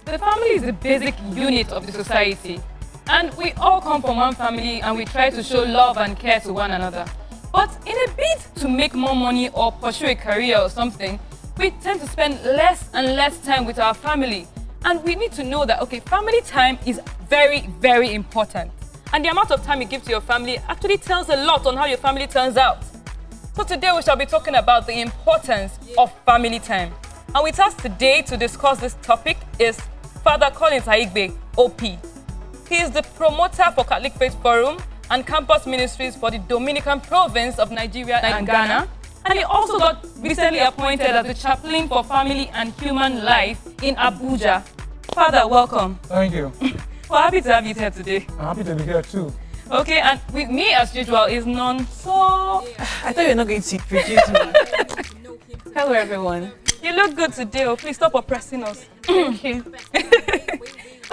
The family is the basic unit of the society. And we all come from one family and we try to show love and care to one another. But in a bid to make more money or pursue a career or something, we tend to spend less and less time with our family. And we need to know that, okay, family time is very, very important. And the amount of time you give to your family actually tells a lot on how your family turns out. So today we shall be talking about the importance of family time. And with us today to discuss this topic is Father Collins Akhigbe, OP. He is the promoter for Catholic Faith Forum and campus ministries for the Dominican province of Nigeria and Ghana. And he also got recently appointed as the chaplain for family and human life in Abuja. Father, welcome. Thank you. We're happy to have you here today. I'm happy to be here too. Okay, and with me as usual is none so... I thought you were not going to introduce me. Hello everyone. You look good today, oh, please stop oppressing us. Thank you.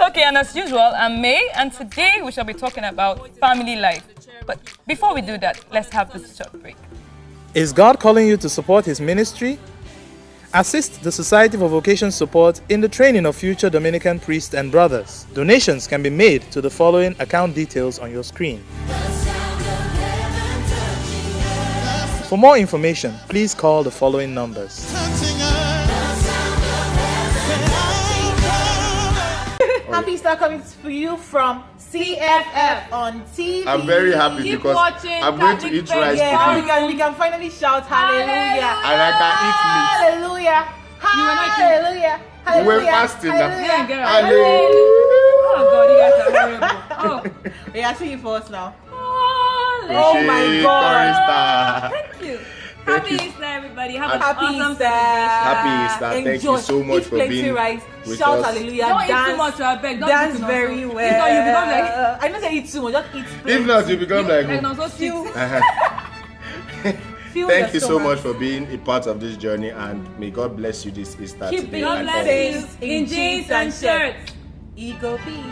Okay, and as usual, I'm May, and today we shall be talking about family life. But before we do that, let's have this short break. Is God calling you to support His ministry? Assist the Society for Vocation Support in the training of future Dominican priests and brothers. Donations can be made to the following account details on your screen. For more information, please call the following numbers. Happy Easter coming to you from CFF on TV. I'm very happy Keep because watching I'm going to eat rice Yeah, today. we can finally shout hallelujah. And I can eat meat. Hallelujah. Hallelujah. You were Hallelujah. fasting now. Hallelujah. Hallelujah. Oh God, you guys are horrible. Oh, Yeah, I see you first now. oh my God. thank you. Thank Happy you. Easter, everybody. Have an Happy awesome Easter. Happy Easter. Thank Enjoy. you so much Eat for plenty being rice. with Shout us. hallelujah. Don't eat dance, too much, I beg. Don't dance eat too much. very If well. not, you become like... I don't say eat too much, just eat If plenty. not, you become like Like, who? no, so Few. sweet. Fill Thank your you so stomach. much for being a part of this journey, and may God bless you this Easter Keep today. being God and bless always. you in jeans and shirts. Ego be.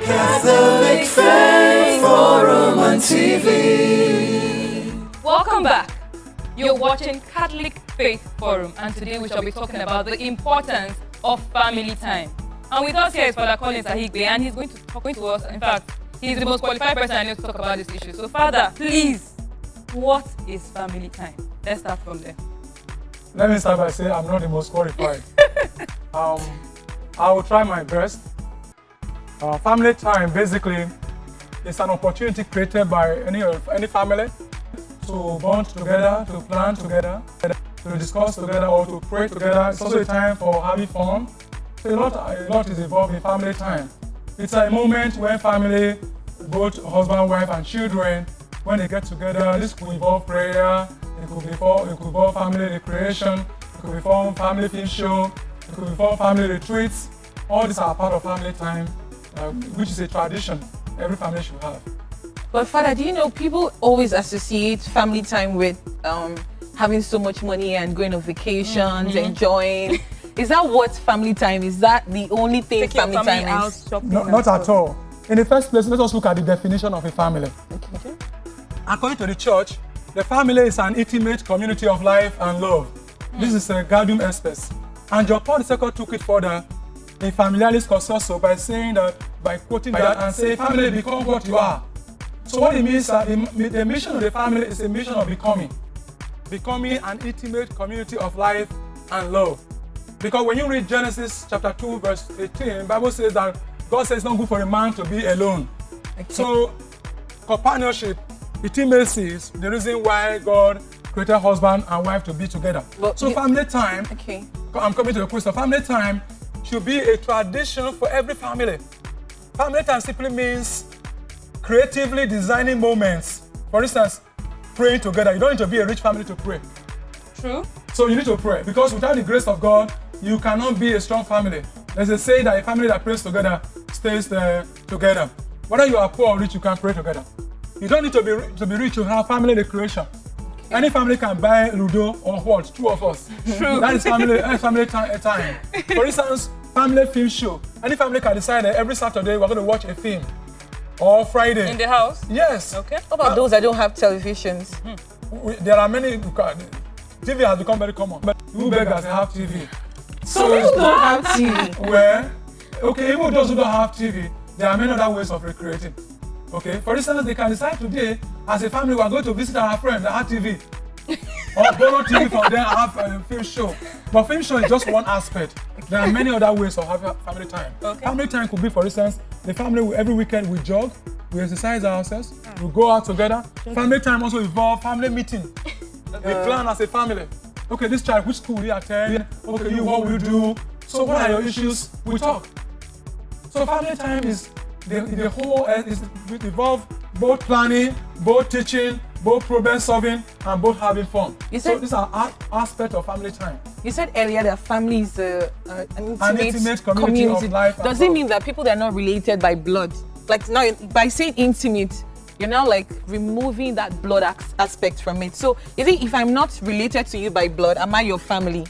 Catholic Faith Forum on TV. Welcome back. You're watching Catholic Faith Forum, and today we shall be talking about the importance of family time. And with us here is Father Collins Akhigbe, and he's going to talk to us. In fact, he's the most qualified person I know to talk about this issue. So, Father, please, what is family time? Let's start from there. Let me start by saying I'm not the most qualified. I will try my best. Family time basically is an opportunity created by any family to bond together, to plan together, to discuss together, or to pray together. It's also a time for having fun. So a lot is involved in family time. It's a moment when family, both husband, wife, and children, when they get together, this could involve prayer, it could involve family recreation, it could involve family film show, it could involve family retreats. All these are part of family time, which is a tradition every family should have. But Father, do you know people always associate family time with having so much money and going on vacations, enjoying? Is that what family time is? That the only thing Take your family time out is? shopping. No, not at all. In the first place, let us look at the definition of a family. Okay. According to the church, the family is an intimate community of life and love. This is a Gaudium et Spes. And John Paul II took it further in Familiaris Consortio by saying that, by quoting that and saying, family become what you are. So what it means is that the mission of the family is a mission of becoming an intimate community of life and love. Because when you read Genesis chapter 2 verse 18, the Bible says that God says it's not good for a man to be alone. Okay. So companionship, intimacy is the reason why God created husband and wife to be together. But so family time, Okay. I'm coming to the question, family time should be a tradition for every family. Family time simply means creatively designing moments. For instance, praying together. You don't need to be a rich family to pray. True. So you need to pray, because without the grace of God, you cannot be a strong family. There's a saying that a family that prays together stays together. Whether you are poor or rich, you can pray together. You don't need to be rich to have family recreation. Any family can buy Ludo or what? Two of us. True. That is family time. For instance, family film show. Any family can decide that every Saturday we're going to watch a film. or Friday. In the house? Yes. Okay. What about those that don't have televisions? There are many. TV has become very common, but you beggars have TV. So people don't have TV. Well, okay, even those who don't have TV, there are many other ways of recreating. Okay, for instance, they can decide today, as a family, we are going to visit our friend that have TV. Or borrow TV from them and have a film show. But film show is just one aspect. There are many other ways of having family time. Okay. Family time could be, for instance, the family every weekend we jog, we exercise ourselves, we go out together. Family time also involves family meeting. We plan as a family. Okay, this child, which school will you attend? Okay, you, what will you do? So what are your issues? We talk. So family time is the whole is involve both planning, both teaching, both problem solving, and both having fun. So these are aspects of family time. You said earlier that family is an intimate community of life. Does it mean that people that are not related by blood, like now by saying intimate, you're now like removing that blood aspect from it? So is it, if I'm not related to you by blood, am I your family?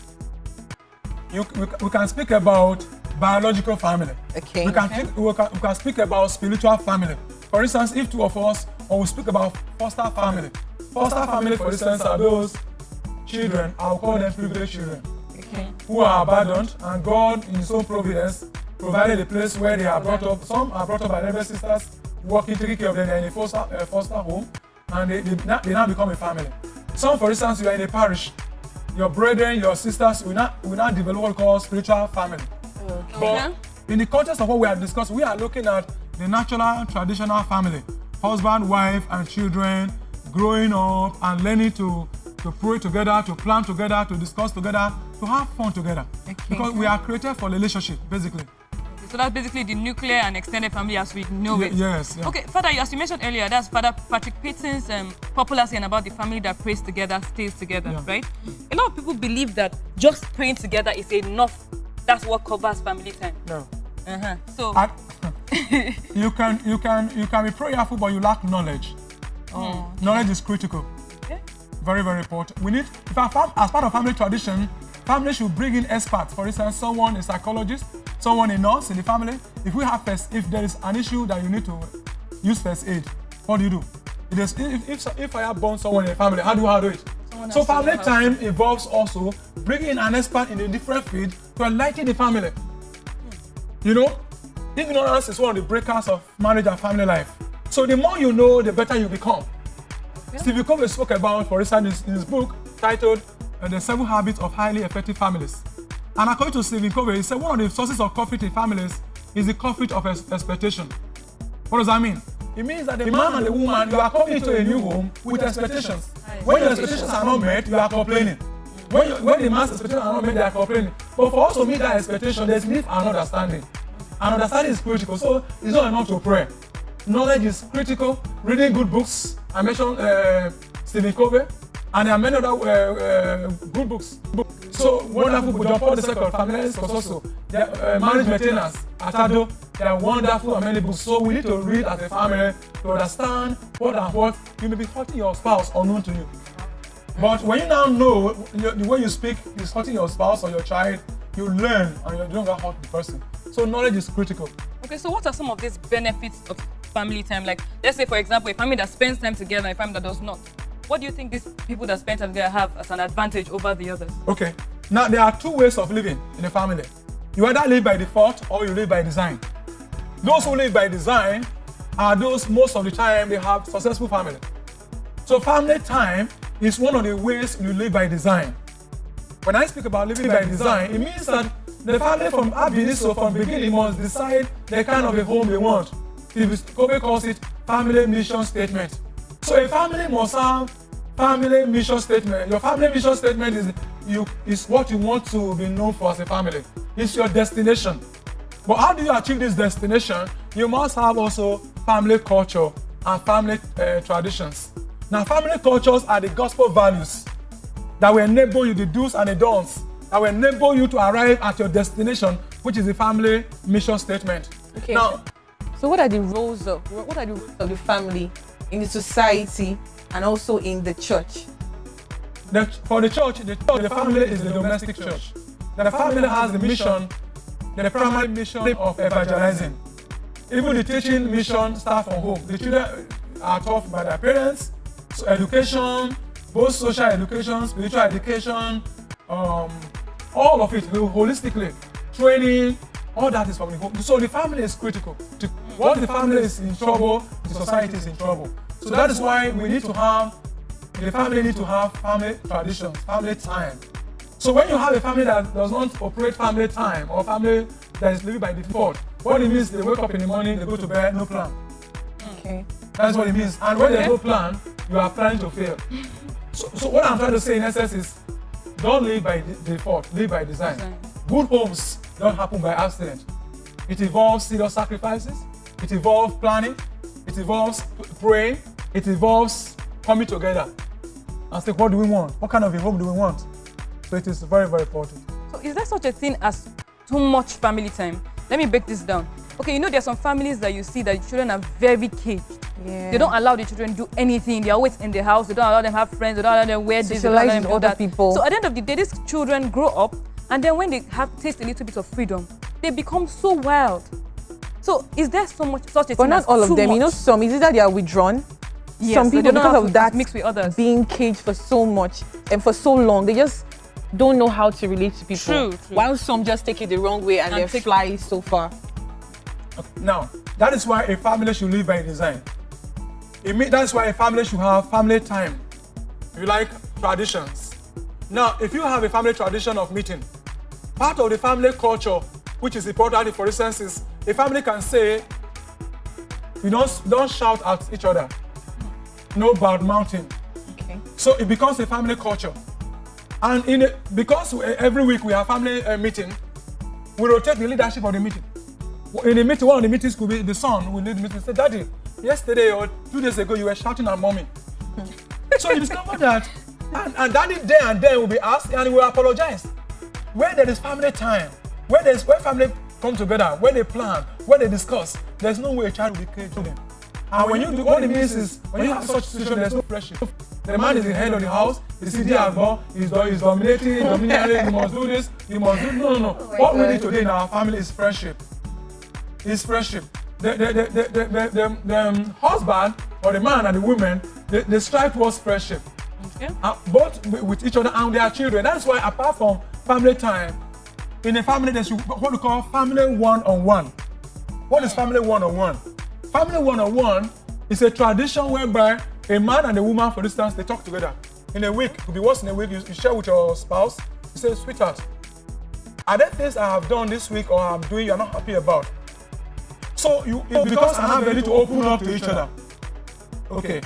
We can speak about biological family. Okay. We can speak about spiritual family. For instance, if two of us, or we speak about foster family. Foster family, for instance, are those children, I'll call them privileged children, who are abandoned, and God, in His own providence, provided a place where they are brought up. Some are brought up by elder sisters, working, taking care of them. They're in a foster home, and they now become a family. Some, for instance, you are in a parish. Your brethren, your sisters will not develop what we call spiritual family. But in the context of what we are discussing, we are looking at the natural, traditional family. Husband, wife, and children growing up and learning to pray together, to plan together, to discuss together, to have fun together. Because we are created for relationship, basically. So that's basically the nuclear and extended family as we know it. Yes. Yeah. Okay, Father, as you mentioned earlier, that's Father Patrick Peyton's popular saying about the family that prays together stays together, right? A lot of people believe that just praying together is enough. That's what covers family time. No. So you can be prayerful, but you lack knowledge. Knowledge is critical. Okay. Very, very important. We need, as part of family tradition, family should bring in experts. For instance, someone a psychologist, someone a nurse in the family. If there is an issue that you need to use first aid, what do you do? If fire burns someone in the family, how do you handle it? So family time involves also bringing in an expert in a different field to enlighten the family. You know, ignorance is one of the breakers of marriage and family life. So the more you know, the better you become. Stephen Covey spoke about, for instance, in his book titled The 7 Habits of Highly Effective Families. And according to Stephen Covey, he said one of the sources of conflict in families is the conflict of expectation. What does that mean? It means that the man and the woman, you are coming into a new home with expectations. When your expectations are not met, you are complaining. When the man's expectations are not met, they are complaining. But for us to meet that expectation, there's need for an understanding. And understanding is critical, so it's not enough to pray. Knowledge is critical. Reading good books. I mentioned Stephen Covey, and there are many other good books. So wonderful books. John Paul II, Families, also Marriage Maintenance, Atado. They are wonderful and many books. So we need to read as a family to understand what you may be hurting your spouse unknown to you. But when you now know the way you speak is hurting your spouse or your child, you learn and you don't get hurt the person. So knowledge is critical. Okay, so what are some of these benefits of family time? Like, let's say, for example, a family that spends time together and a family that does not. What do you think these people that spend time together have as an advantage over the others? Okay, now there are two ways of living in a family. You either live by default or you live by design. Those who live by design are those most of the time they have successful family. So family time is one of the ways you live by design. When I speak about living by design, it means that the family from the beginning must decide the kind of a home they want. Kobe calls it family mission statement. So a family must have family mission statement. Your family mission statement is what you want to be known for as a family. It's your destination. But how do you achieve this destination? You must have also family culture and family traditions. Now, family cultures are the gospel values that will enable you, the do's and the don'ts, that will enable you to arrive at your destination, which is the family mission statement. Okay. Now, so what are the roles of the family in the society and also in the church? For the church, the family is the domestic church. The family has the mission, the primary mission of evangelizing. even the teaching mission start from home. The children are taught by their parents. So education, both social education, spiritual education, all of it holistically, training, all that is from the home. So the family is critical. Once the family is in trouble, the society is in trouble. So that is why the family need to have family traditions, family time. So when you have a family that does not operate family time or family that is living by default, what it means, they wake up in the morning, they go to bed, no plan. Okay. That's what it means. And when there's no plan, you are planning to fail. So what I'm trying to say in essence is, don't live by default, live by design. Good homes don't happen by accident. It involves serious sacrifices, it involves planning, it involves praying, it involves coming together and say, what do we want? What kind of a home do we want? So it is very, very important. So is there such a thing as too much family time? Let me break this down. Okay, there are some families that you see that the children are very caged. Yeah. They don't allow the children to do anything. They're always in the house. They don't allow them to have friends. They don't allow them to wear this. They don't allow them to do other that. people. So at the end of the day, these children grow up, and then when they taste a little bit of freedom, they become so wild. So is there such a thing? But not all of them. Much? Some is either they are withdrawn. Yes, Some so people, they don't because have of to that, mix with others. being caged for so much and for so long, they just don't know how to relate to people. True. While some just take it the wrong way and then fly so far. Now, that is why a family should live by design. That's why a family should have family time. If you like, traditions. Now, if you have a family tradition of meeting, part of the family culture, which is important, for instance, is a family can say, you don't shout at each other. No bad mouthing. Okay. So it becomes a family culture. And because every week we have family meeting, we rotate the leadership of the meeting. In the meeting, one of the meetings could be the son will lead the meeting. Say, Daddy, yesterday or 2 days ago, you were shouting at mommy. So you discover that, and Daddy there and then will be asked, and he will apologize. Where there is family time, where family come together, where they plan, where they discuss, there's no way a child will be caged to them. And when you do, what it means is, when you have such situation, there's no pressure. The man is the head of the house, the city is dominating, he must do this, he must do, no. What we need today in our family is friendship. It's friendship. The husband or the man and the woman, they strive towards friendship. Okay. Both with each other and their children. That's why apart from family time, in a family there's what we call family one-on-one. What is family one-on-one? Family one-on-one is a tradition whereby a man and a woman, for instance, they talk together. In a week, it could be once in a week, you share with your spouse, you say, sweetheart, are there things I have done this week or I'm doing you're not happy about? So because I'm not ready to open up to each other. Okay.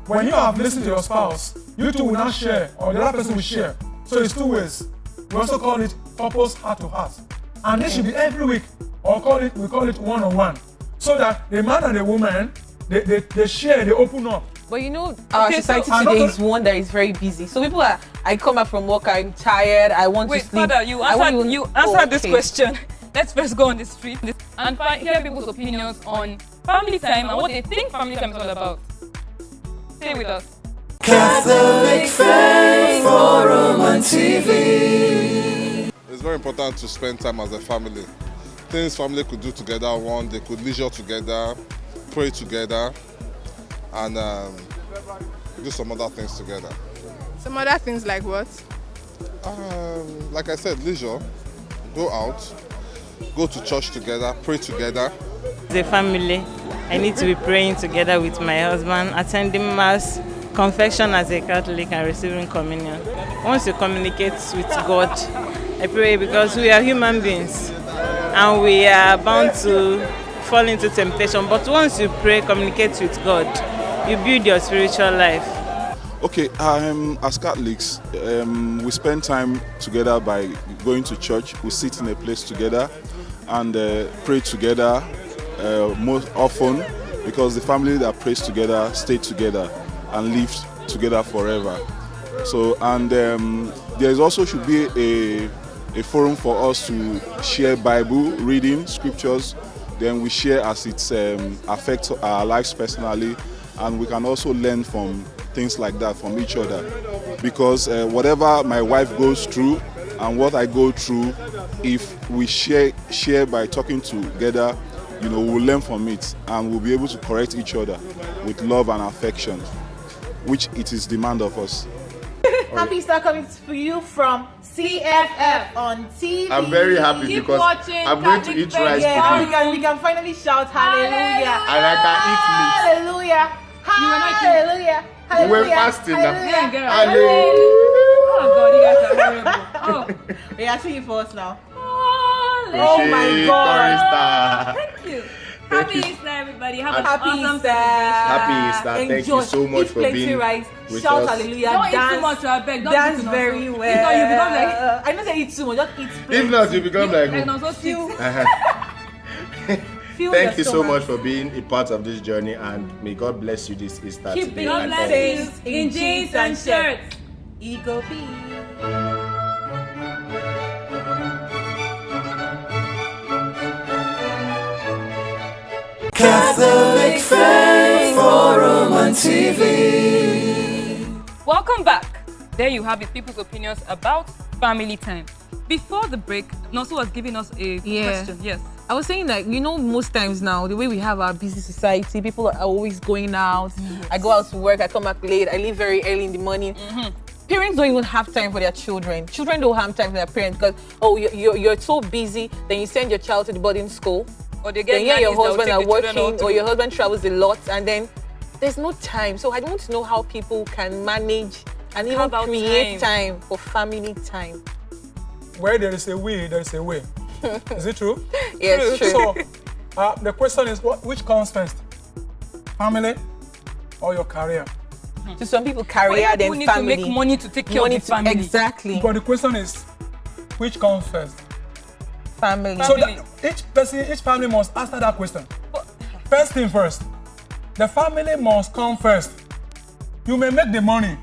When you have listened to your spouse, you two will not share, or the other person will share. So it's two ways. We also call it purpose heart to heart. And this should be every week, or we call it one-on-one. So that the man and the woman, they share, they open up. But our society today is one that is very busy. So people I come back from work, I'm tired, I want to sleep. Father, you answered this question. Let's first go on the street and hear people's opinions on family time and what they think family time is all about. Stay with us. Catholic Faith Forum on TV. It's very important to spend time as a family. Things family could do together, they could leisure together, pray together, and do some other things together. Some other things like what? Like I said, leisure, go out, go to church together, pray together. As a family, I need to be praying together with my husband, attending mass, confession as a Catholic, and receiving communion. Once you communicate with God, I pray because we are human beings and we are bound to fall into temptation. But once you pray, communicate with God, you build your spiritual life. Okay, as Catholics, we spend time together by going to church. We sit in a place together and pray together most often, because the family that prays together stay together and live together forever. So, and there is also should be a forum for us to share Bible reading, scriptures. Then we share as it affects our lives personally, and we can also learn from things like that from each other. Because whatever my wife goes through and what I go through, if we share by talking together, we'll learn from it and we'll be able to correct each other with love and affection, which it is demand of us. Happy Easter coming to you from CFF on TV. I'm very happy because I'm going to eat rice today. We can finally shout hallelujah. And I can eat meat. Hallelujah. Hallelujah. Hallelujah. We're fasting now. Hallelujah. Oh God, you guys are horrible. Oh. We are seeing you first now. Oh my God. Thank you. Happy Easter, everybody. Have an Happy awesome Easter. Happy Easter. Thank you so much Eat for plenty being rice. with Shout us. hallelujah. Don't dance, eat too much, I beg. Don't dance eat too very much. well. If not, you become like... I know say eat too much. Just eat plenty. If not, you become like who? no, so few. Thank you so much for being a part of this journey, and may God bless you this Easter Keep today. being and blessings in jeans and shirts. Ego B. Catholic Faith Forum on TV. Welcome back. There you have it, people's opinions about family time. Before the break, Nosu was giving us a question. Yes. I was saying that, most times now, the way we have our busy society, people are always going out. I go out to work, I come back late, I leave very early in the morning. Parents don't even have time for their children. Children don't have time for their parents because, you're so busy, then you send your child to the boarding school. Or they get Then your husband are working, or or your husband travels a lot, and then there's no time. So I want to know how people can manage and even create time for family time. Where there is a will, there is a way. Is it true? Yes, true. So the question is, which comes first? Family or your career? To some people, career, then need family. to make money to take care of the family. Exactly. But the question is, which comes first? Family. So each family must answer that question. First thing first, the family must come first. You may make the money,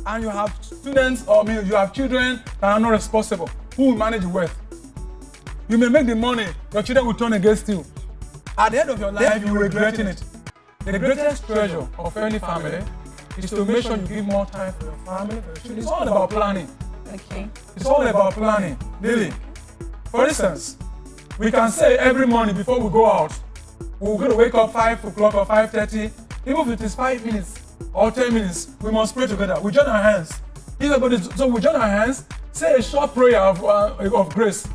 and you have students or you have children that are not responsible. Who will manage the wealth? You may make the money, your children will turn against you. At the end of your life, you will regret it. The greatest treasure of any family is to make sure you give more time for your family, for your children. It's all about planning. Okay. It's all about planning, really. For instance, we can say every morning before we go out, we're going to wake up 5 o'clock or 5:30. Even if it is 5 minutes or 10 minutes, we must pray together. We join our hands. So we join our hands, say a short prayer of grace,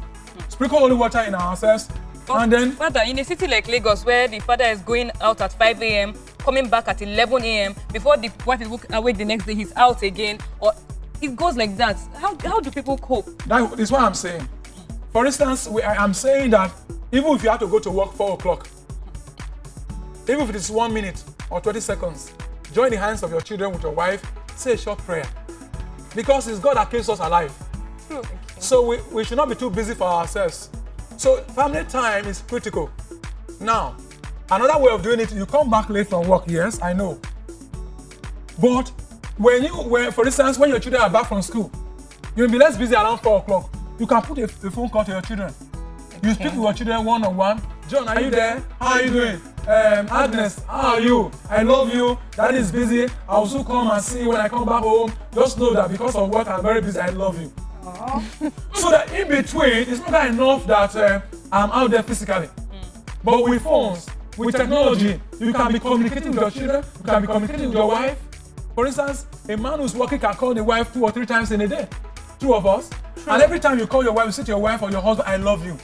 sprinkle holy water in ourselves, and then... Father, in a city like Lagos, where the father is going out at 5 a.m., coming back at 11 a.m., before the wife is awake the next day, he's out again, or it goes like that. How do people cope? That is what I'm saying. For instance, I'm saying that even if you have to go to work 4 o'clock, even if it is 1 minute or 20 seconds, join the hands of your children with your wife, say a short prayer. Because it's God that keeps us alive. True. So we should not be too busy for ourselves. So family time is critical. Now, another way of doing it, you come back late from work, yes, I know. But for instance, when your children are back from school, you'll be less busy around 4 o'clock. You can put a phone call to your children. You speak with your children one-on-one. John, are you there? How are you doing? Agnes, how are you? I love you. Daddy is busy. I'll soon come and see you when I come back home. Just know that because of work, I'm very busy. I love you. So that in between, it's not enough that I'm out there physically. But with phones, with technology, you can be communicating with your children. You can be communicating with your wife. For instance, a man who's working can call the wife 2 or 3 times in a day. 2 of us. True. And every time you call your wife, you say to your wife or your husband, I love you.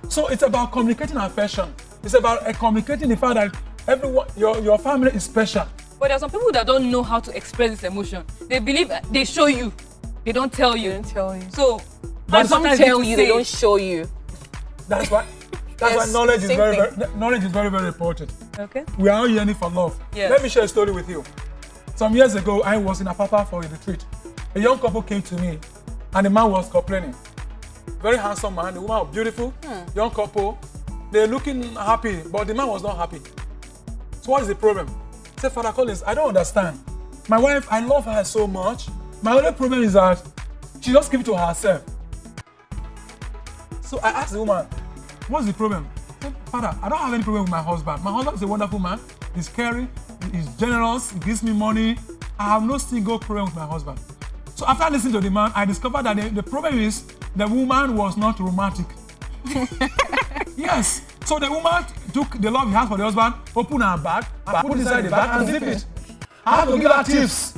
So it's about communicating affection. It's about communicating the fact that everyone, your family is special. But there are some people that don't know how to express this emotion. They believe they show you. They don't tell you. They don't tell you. So, but some tell you, they don't show you. That's why knowledge is very, very important. Okay. We are all yearning for love. Yes. Let me share a story with you. Some years ago, I was in Apapa for a retreat. A young couple came to me, and the man was complaining. Very handsome man, the woman was beautiful, young couple. They're looking happy, but the man was not happy. So what is the problem? I said, Father Collins, I don't understand. My wife, I love her so much. My only problem is that she just gives it to herself. So I asked the woman, what's the problem? I said, Father, I don't have any problem with my husband. My husband is a wonderful man. He's caring, he's generous, he gives me money. I have no single problem with my husband. So after listening to the man, I discovered that the problem is the woman was not romantic. Yes, So the woman took the love he has for the husband, opened her bag, and put inside the bag and zip it. I have to give her tips.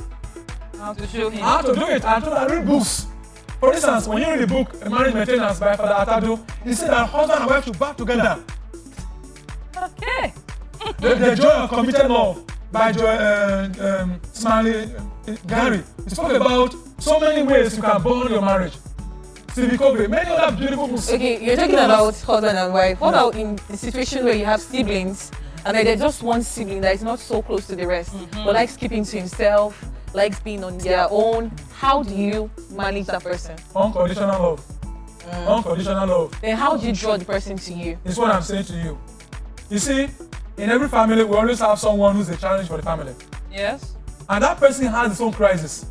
How to show him. How to do it. I told her read books. For instance, when you read the book Marriage Maintenance by Father Atado, he said that husband and wife should back together. Okay. The Joy of Committed Love by Smiley Gary. He spoke about so many ways you can bond your marriage. Stevie Covey, many other beautiful books. Okay, you're talking about husband and wife. What about in the situation where you have siblings and then there's just one sibling that is not so close to the rest, but likes keeping to himself, likes being on their own? How do you manage that person? Unconditional love. Unconditional love. Then how do you draw the person to you? It's what I'm saying to you. You see, in every family, we always have someone who's a challenge for the family. Yes. And that person has his own crisis.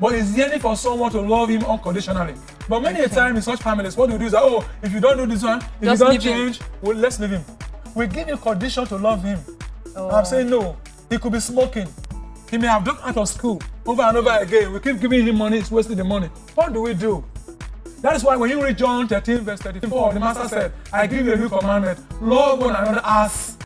But he's yearning for someone to love him unconditionally. But many a time in such families, what we do is that, oh, if you don't do this one, if Just you don't leave change, well, let's leave him. We give him condition to love him. I'm saying no. He could be smoking. He may have dropped out of school over and over again. We keep giving him money, it's wasting the money. What do we do? That is why when you read John 13, verse 34, the master said, I give you a new commandment. Love one another as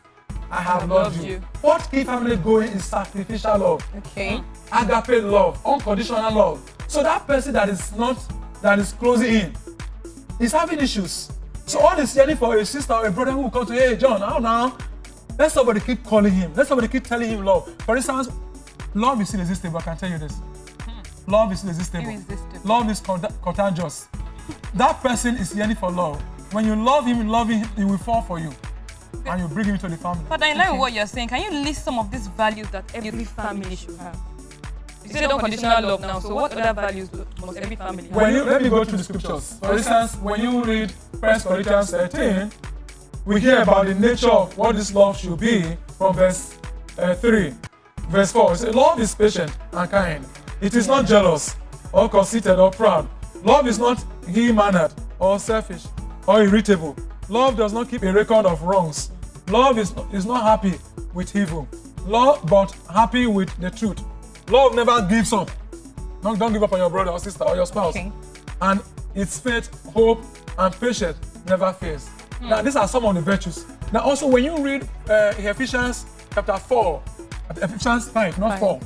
I have loved you. What keeps family going is sacrificial love. Okay. Agape love, unconditional love. So that person that is closing in is having issues. So all is yearning for a sister or a brother who will come to, hey John, how now? Let somebody keep calling him. Let somebody keep telling him love. For instance, love is irresistible, I can tell you this. Love is irresistible. Love is contagious. That person is yearning for love. When you love him, he will fall for you. And you bring him into the family. But in line with what you're saying, can you list some of these values that every family should have? You said unconditional love now, so what other values must every family have? Let me go through the scriptures. For instance, when you read 1 Corinthians 13, we hear about the nature of what this love should be from verse 3. Verse 4, it says, love is patient and kind. It is not jealous or conceited or proud. Love is not ill-mannered or selfish or irritable. Love does not keep a record of wrongs. Love is not happy with evil. Love, but happy with the truth. Love never gives up. Don't give up on your brother or sister or your spouse. Okay. And its faith, hope, and patience never fails. Now, these are some of the virtues. Now, also, when you read Ephesians chapter 4, Ephesians 5, not 4,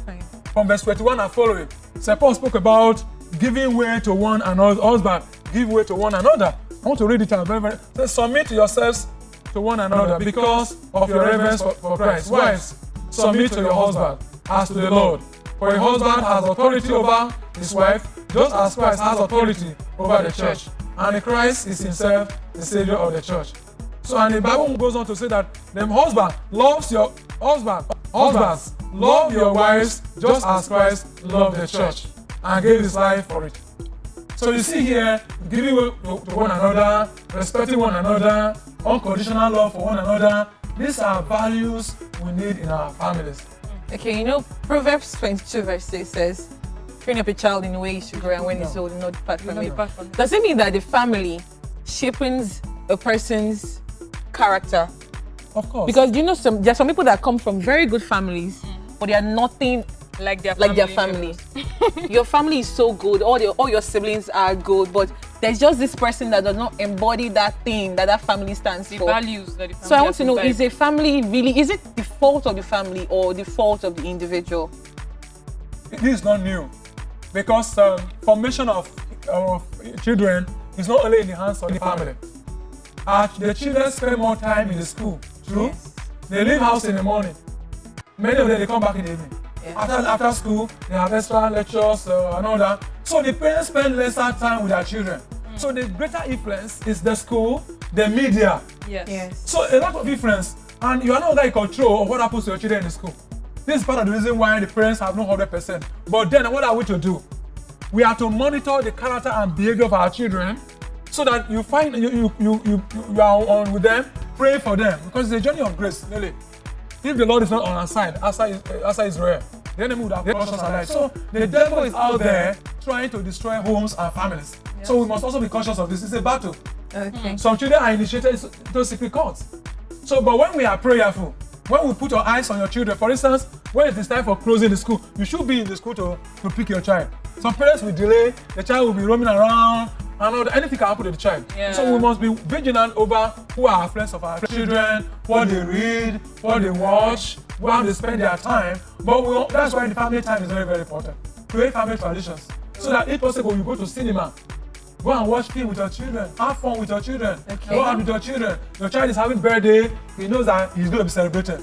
from verse 21 and following, St. Paul spoke about giving way to one another. Husband, give way to one another. I want to read it out very, very. Say, submit yourselves to one another because of your reverence for Christ. Wives, submit to your husband as to the Lord. For a husband has authority over his wife, just as Christ has authority over the church. And Christ is himself the Savior of the church. So, and the Bible goes on to say that the husband loves your husband. Husbands, love your wives just as Christ loved the church and gave his life for it. So you see here, giving way to one another, respecting one another, unconditional love for one another. These are values we need in our families. Okay, you know, Proverbs 22 verse 6 says, train up a child in the way he should grow, and when he's old, not depart from it. Does it mean that the family shapes a person's character? Of course. Because you know, there are some people that come from very good families, but they are nothing like their family. Your family is so good, all your siblings are good, but there's just this person that does not embody that thing that family stands for. Values that the family. So I want to know, is a family really, is it the fault of the family or the fault of the individual? This is not new, because formation of children is not only in the hands of the family. The children spend more time in the school. True. Yes. They leave house in the morning. Many of them, they come back in the evening. Yeah. After school, they have extra lectures and all that. So the parents spend lesser time with their children. So the greater influence is the school, the media. Yes. So a lot of influence, and you are not in control of what happens to your children in the school. This is part of the reason why the parents have no 100%. But then what are we to do? We are to monitor the character and behavior of our children, so that you find you are on with them, pray for them, because it's a journey of grace, really. If the Lord is not on our side, Asa Israel, the enemy would have crushed us alive. So the devil is out there trying to destroy homes and families. Yes. So we must also be conscious of this. It's a battle. Okay. Some children are initiated into secret courts. So, but when we are prayerful, when we put our eyes on your children, for instance, when it is time for closing the school, you should be in the school to pick your child. Some parents will delay, the child will be roaming around, and anything can happen to the child. Yeah. So we must be vigilant over who are our friends of our children, what they read, what they watch, where they spend their time. But that's why the family time is very, very important. Create family traditions so that if possible you go to cinema, go and watch film with your children, have fun with your children, go out with your children. Your child is having birthday, he knows that he's going to be celebrated.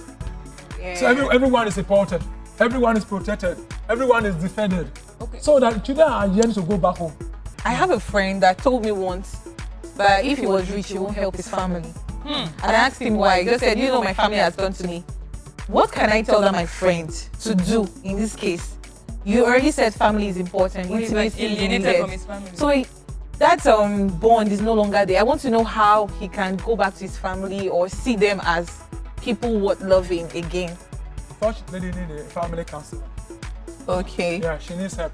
Yeah. So everyone is important, everyone is protected, everyone is defended. Okay. So that children are yearning to go back home. I have a friend that told me once that if he was rich, he won't help his family. And I asked him why. He just said, you know, my family has done to me. What can I tell that my friend to do in this case? You already said family is important. Intimacy is needed. From his family. So that bond is no longer there. I want to know how he can go back to his family or see them as people worth loving again. Such lady needs a family counselor. Okay. Yeah, she needs help.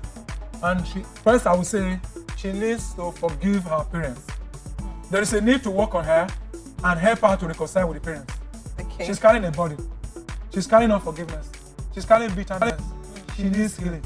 And first I would say she needs to forgive her parents. There is a need to work on her and help her to reconcile with the parents. Okay. She's carrying a burden. She's carrying unforgiveness. She's carrying bitterness. She needs healing.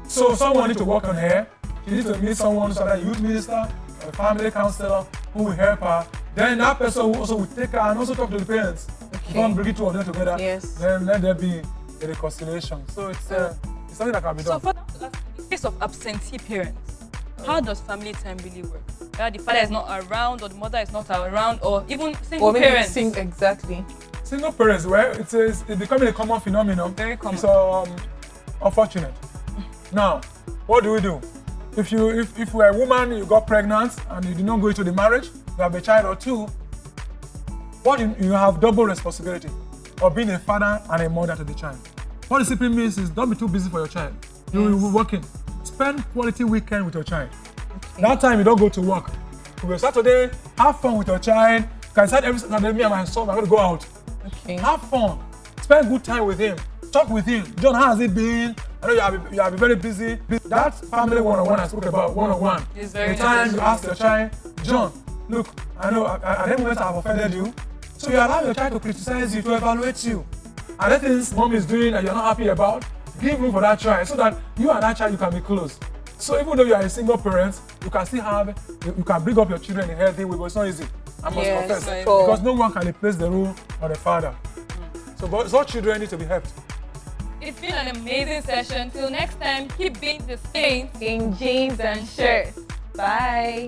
So someone needs to work on her. She needs to meet someone, so that youth minister, a family counselor who will help her. Then that person also will take her and also talk to the parents. Okay. Don't bring it two of them together. Yes. Then let there be a reconciliation. So it's something that can be done. So in the case of absentee parents, how does family time really work? Whether the father is not around or the mother is not around or even single parents. Exactly. Single parents, well, it's becoming a common phenomenon. Very common. It's unfortunate. Now, what do? If you're a woman, you got pregnant and you did not go into the marriage, you have a child or two, you have double responsibility of being a father and a mother to the child. What it simply means is don't be too busy for your child. You will be working. Spend quality weekend with your child. Okay. That time you don't go to work. If you're Saturday, have fun with your child. You can decide every Saturday, me and my son are going to go out. Okay. Have fun. Spend good time with him. Talk with him. John, how has it been? I know you have been very busy. That family one-on-one I spoke about, one-on-one. It's very the time you ask your child, John, look, I know at that moment I've offended you. So you allow your child to criticize you, to evaluate you. And that things mom is doing that you're not happy about, give room for that child so that you and that child you can be close. So even though you are a single parent, you can still you can bring up your children in a healthy way, but it's not easy. I must confess. Because no one can replace the role of the father. So but such children need to be helped. It's been an amazing session. Till next time, keep being the saints in jeans and shirts. Bye.